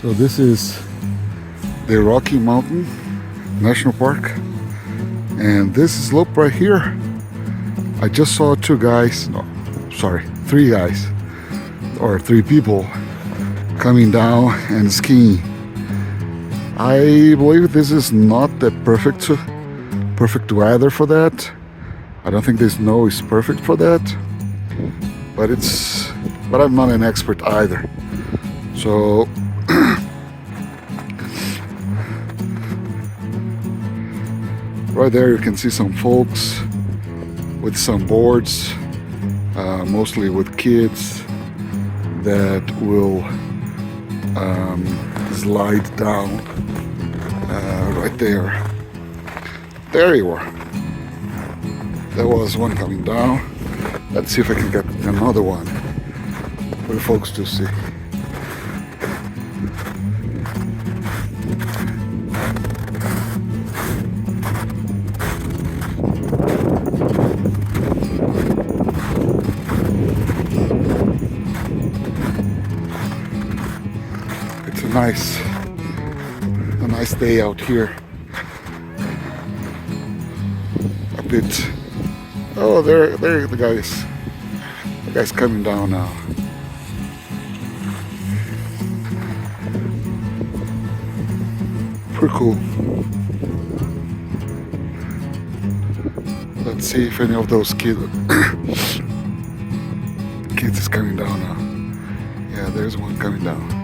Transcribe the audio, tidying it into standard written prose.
So this is the Rocky Mountain National Park, and this slope right here, I just saw three guys or three people coming down and skiing. I believe this is not the perfect weather for that. I don't think the snow is perfect for that, but I'm not an expert either. So right there you can see some folks with some boards, mostly with kids that will slide down right there. There you are. There was one coming down. Let's see if I can get another one for the folks to see. It's a nice day out here. A bit. Oh, there the guys. The guy's coming down now. Pretty cool. Let's see if any of those kids is coming down now. Yeah, there's one coming down.